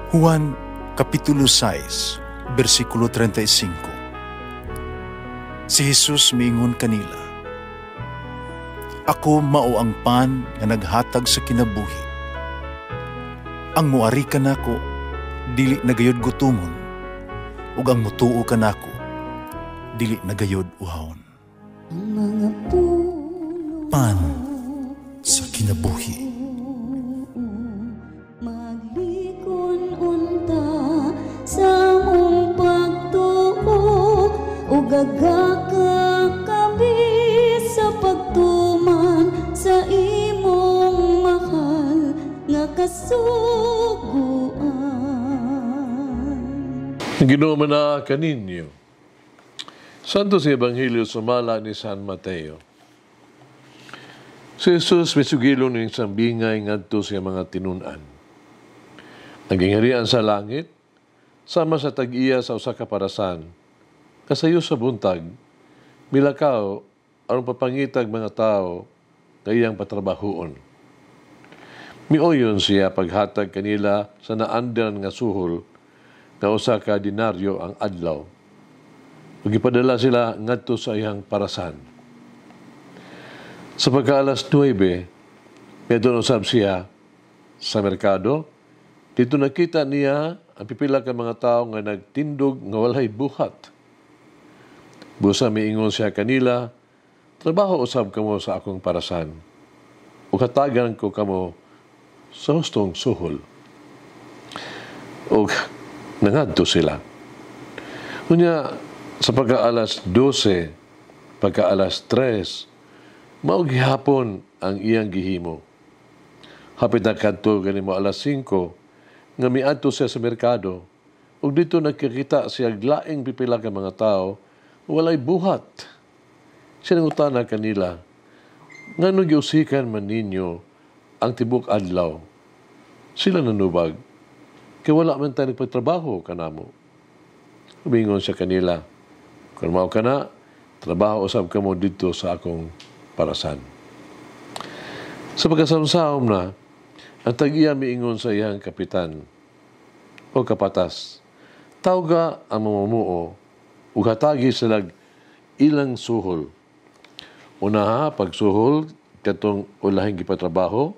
Juan Kapitulo 6, versikulo 35. Si Jesus miingon kanila, "Ako mao ang pan nga naghatag sa kinabuhi. Ang muari kanako dili nagayod gutomon, ug ang mutuo kanako dili nagayod uhawon." Pan sa kinabuhi. Gagaka kami sa pagtuman sa imong mahal nga kasuguan. Ginoo na kaninyo. Santo sa Ebanghelyo sumala ni San Mateo. Si Jesus misugilo ng isang bingay ngadto sa mga tinunan. Nagingharian sa langit, sama sa tag-iya sa usa ka parasan. Kasayo sa buntag, milakaw aron papangitag mga tao nga iyang patrabahoon. Mioyon siya paghatag kanila sa naandan nga suhol nga usa ka dinaryo ang adlaw. Ug ipadala sila ngadto sa iyang parasan. Sa pagka-alas 9, medyo usab siya sa merkado. Dito nakita niya ang pipila ka mga tao nga nagtindog nga walay buhat. Busa miingon siya kanila, "Trabaho usab kamo sa akong parasan. Ug hatagan ko kamo sa hustong suhol." Ug nangadto sila. Unya sa pagka-alas 12, pagka-alas 3, mao gihapon ang iyang gihimo. Hapit na kadto gani mo alas 5, nga miadto siya sa merkado. Ug dito nakikita siya laing pipila ka mga tao walay buhat. Siya nangutana kanila, "Ngano giusikan man ninyo ang tibok adlaw?" Sila nanubag, "Kay wala man tayo nagpagtrabaho kanamo." Humingon siya kanila, "Kung mao kana, trabaho usab kamo dito sa akong parasan." Sa pagkasamsaom na, ang tag-iya miingon sa iyang kapitan, "O kapatas, tawga ang mamumuo ug hatagi sila ilang suhol. Unaha, pagsuhol, katong ulahing gipatrabaho,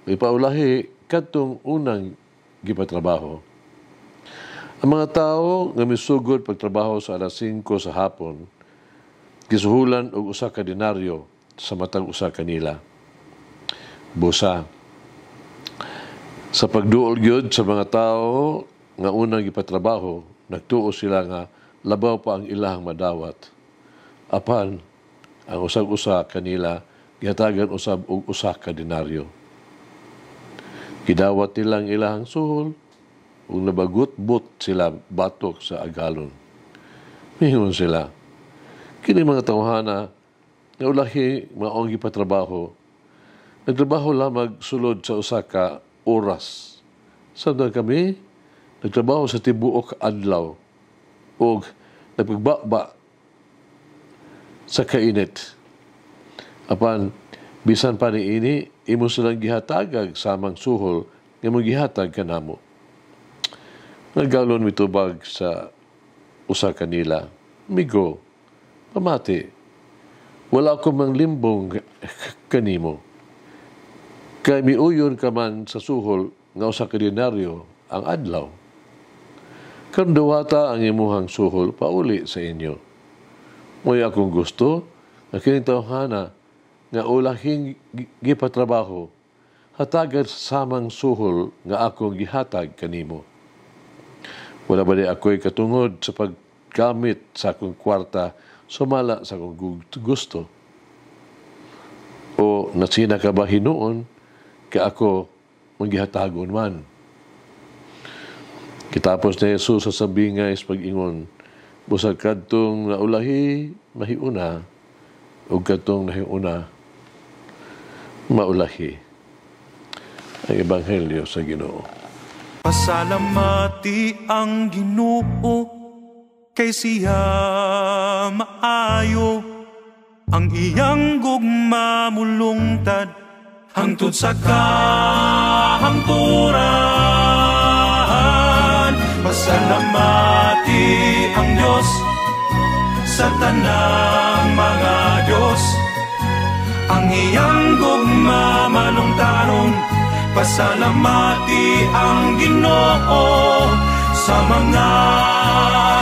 ipaulahi, katong unang gipatrabaho." Ang mga tao nga misugod pagtrabaho sa alas 5 sa hapon, gisuhulan og usa ka dinaryo sa matag usa kanila. Busa, sa pagduol gyud sa mga tao nga unang gipatrabaho, nagtuo sila nga labaw pa ang ilahang madawat. Apan, ang usag-usa kanila, gihatagan usab og usa ka dinaryo. Gidawat nilang ilahang suhol, ug nabagut-but sila batok sa agalon. Mingon sila, "Kini mga tawhana, nga ulahi maong gipatrabaho, nagtrabaho lamang sulod sa usa ka oras. Samtang kami, nagtrabaho sa tibuok adlaw, ug nagpagbaba sa kainit. Apan, bisan pa niini, imo silang gihatagag samang suhol nga mo gihatag kanamo." Naggalon mitubag sa usa kanila, "Migo, pamati, wala ko mang limbong kanimo. Kay miuyon ka man sa suhol nga usa ka dinaryo ang adlaw. Karon dawata ang imuhang suhol pauli sa inyo. Mo'y akong gusto na kining tawhana nga ulahing gipatrabaho, hatagan sa samang suhol nga akong gihatag kanimo. Wala ba di ako'y katungod sa paggamit sa akong kwarta sumala sa akong gusto? O nasina ka ba hinuon ka ako manggihatagon man?" Kitapos na Jesus sa sabingay sa pag-ingon, "Busag kadtong naulahi, mahiuna, o kadtong nahiuna, maulahi." Ang Ebanghelyo sa Ginoo. Pasalamati ang Ginoo, kay siya maayo, ang iyang gugma mulungtad, hangtod sa kahangturan. Pasalamati ang Diyos sa tanang mga Diyos. Ang iyang gugma malungtaron, pasalamati ang Ginoo sa mga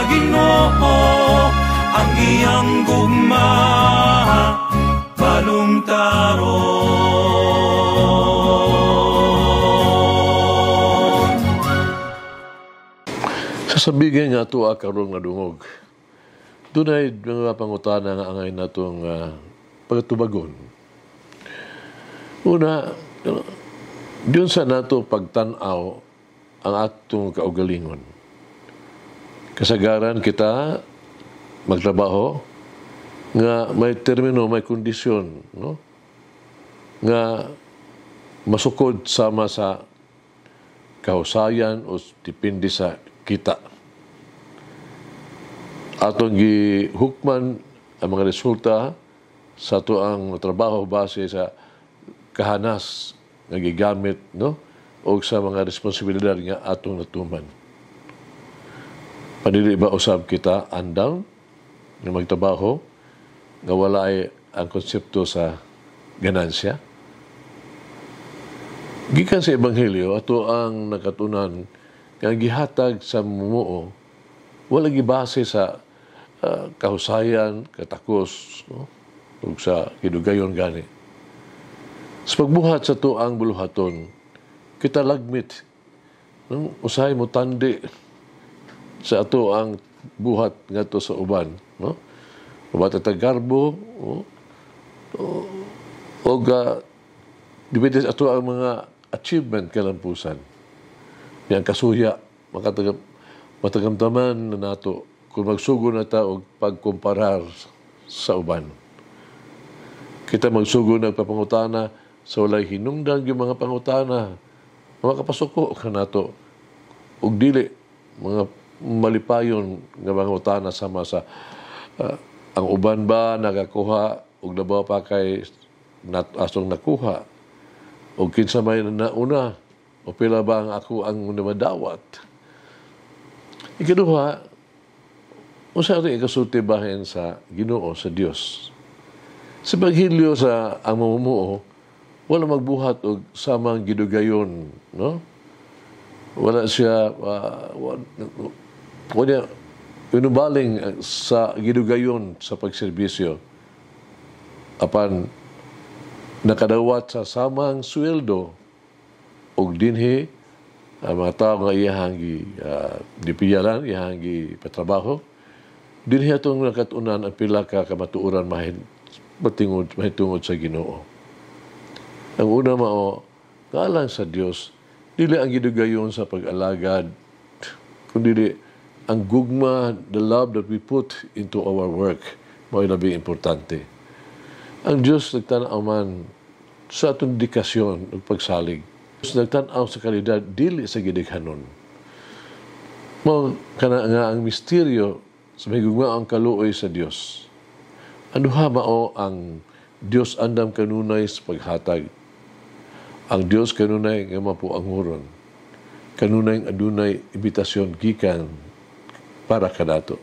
Ginoo. Ang iyang gugma malungtaron. Sasabigan nga ito karong nadungog. Doon ay mga pangutana nga angay na itong pagtubagon. Una, doon sa nato pagtanaw ang atong kaugalingon. Kasagaran kita magtrabaho nga may termino, may kondisyon, no? Nga masukod sama sa kahusayan o depende sa kita. Atong gihukman ang mga resulta sa ato ang trabaho base sa kahanas nga gigamit, no? O sa mga responsibilidad nga atong natuman. Panili ba usab kita andam nga magtrabaho nga wala ay ang konsepto sa ganansya? Gikan sa Ebanghelyo, ato ang nakatunan nga gihatag sa mumuo wala gibase sa kahusayan, katakos, no? Ug sa kidugayon gani. Sa pagbuhat sa tuang buluhaton, kita lagmit nung usahay mo tandi sa ato ang buhat ngadto sa uban, no? Mabata ta garbo, o depende sa ato ang mga achievement kalampusan. Yang kasuya matagamtaman na nato kung magsugo na ta og pagkomparar sa uban. Kita magsugo na papangutana sa walay hinungdan yung mga pangutana, makapasuko ka nato og dili mga malipayon nga mga utana sama sa ang uban ba nagakuha og labaw pa kay asong nakuha o kinsa may nauna o pila ba ang ako ang namadawat. Ikaduha, usa rin ikasulti bahin sa Ginoo, sa Dios. Sa Ebanghelyo sa ang mamumuo, wala magbuhat og samang gidugayon, no? Wala siya wala inubaling sa gidugayon sa pagserbisyo. Apan nakadawat sa samang sweldo og dinhi ang mga tao nga iyahang dipiyaran, iyahang patrabaho. Dinhi atong nakatunan ang pila ka kamatuoran mahitungod sa Ginoo. Ang una mao, kaalang sa Dios, dili ang gidugayon sa pag-alagad, kundi ang gugma, the love that we put into our work, mao'y labing importante. Ang Diyos nagtanaw man sa atong dedikasyon ug pagsalig. Diyos nagtanaw sa kalidad, dili sa gidighanon. Mao kana nga ang misteryo sa may gugma ang kaluoy sa Dios. Anuha mao ang Dios andam kanunay sa paghatag. Ang Dios kanunay nga mapuanguron. Kanunay adunay imbitasyon gikan para kanato.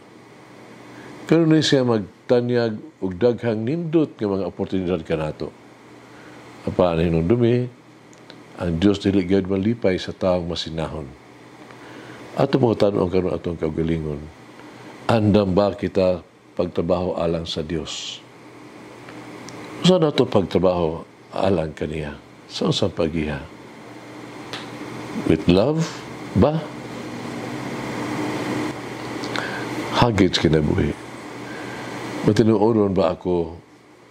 Kanunay siya magtanyag og daghang nindot nga mga oportunidad kanato. Apan hinung dumi, ang Dios dili gyud malipay sa taong masinahon. Ato mo tanong karon atong kaugalingon. Andam ba kita pagtrabaho alang sa Dios? Saan nato pagtrabaho alang kaniya? Saan sa pagiha? With love ba? Hagit kinabuhi. Matinuoron ba ako,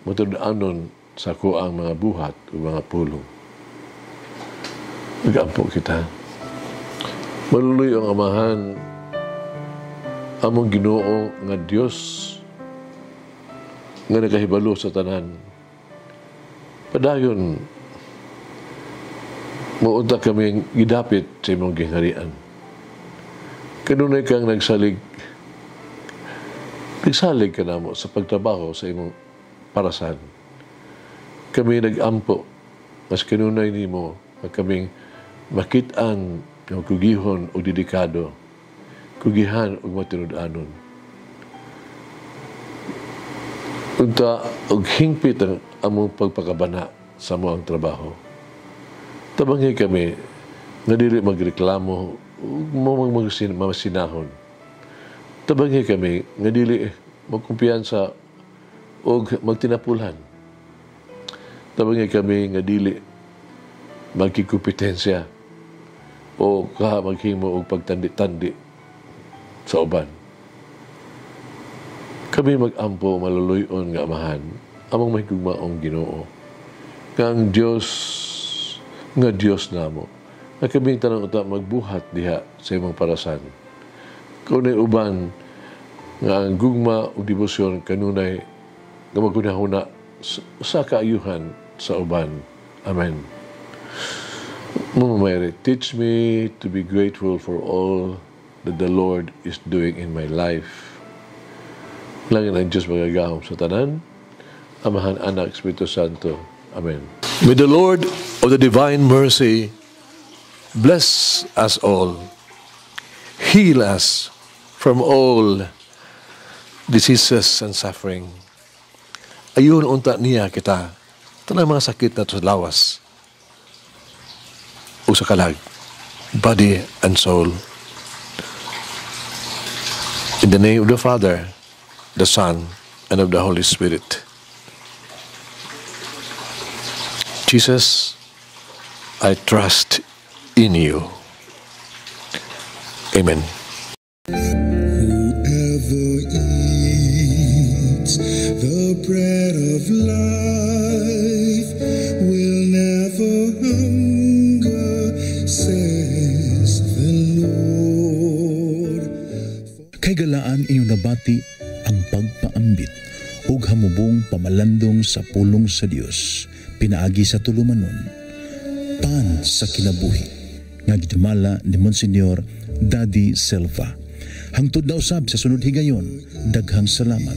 matinuanon sa ako ang mga buhat o mga pulong? Nag-ampo kita. Maluloy ang amahan, among Ginoo nga Dios nga nakahibalo sa tanan. Padayon, maunta kami gidapit sa imong gingharian. Kanunay kang nagsalig ka namo sa pagtrabaho sa imong parasan. Kami nag-ampo, mas kanunay nimo na kaming makitaan ng kugihon o dedikado. kugihan ug matinud-anon. Unta og hingpit ang among pagpakabana sa among trabaho. Tabangi kami nga dili magreklamo ug masinahon. Tabangi kami nga dili magkumpiyansa og magtinapulhan. Tabangi kami nga dili magkikumpetensya o maghimo og pagtandi-tandi sa uban. Kami mag-ampo maluluyon nga amahan among mahigugmaong Ginoo. Nga ang Dios namo. Na kaming tanang uta magbuhat diha sa imong parasan. Kunay uban nga ang gugma o debosyon kanunay nga magunahuna sa kaayuhan sa uban. Amen. Mama Mary, teach me to be grateful for all that the Lord is doing in my life. Langin ang Diyos magagahom sa tanan, Amahan, Anak, Espiritu Santo. Amen. May the Lord of the divine mercy bless us all, heal us from all diseases and suffering. Ayun unta niya kita, tanang mga sakit na sa lawas o sa kalag, body and soul. In the name of the Father, the Son, and of the Holy Spirit. Jesus, I trust in you. Amen. Whoever eats the bread of life will never hunger, says the Lord. Kay galaan inyong nabati ang pagpaambit ug hamubong pamalandong sa pulong sa Dios pinaagi sa tulumanon, pan sa kinabuhi nga gidumala ni Monsignor Daddy Silva. Hangtod na usab sa sunod higayon, daghang salamat.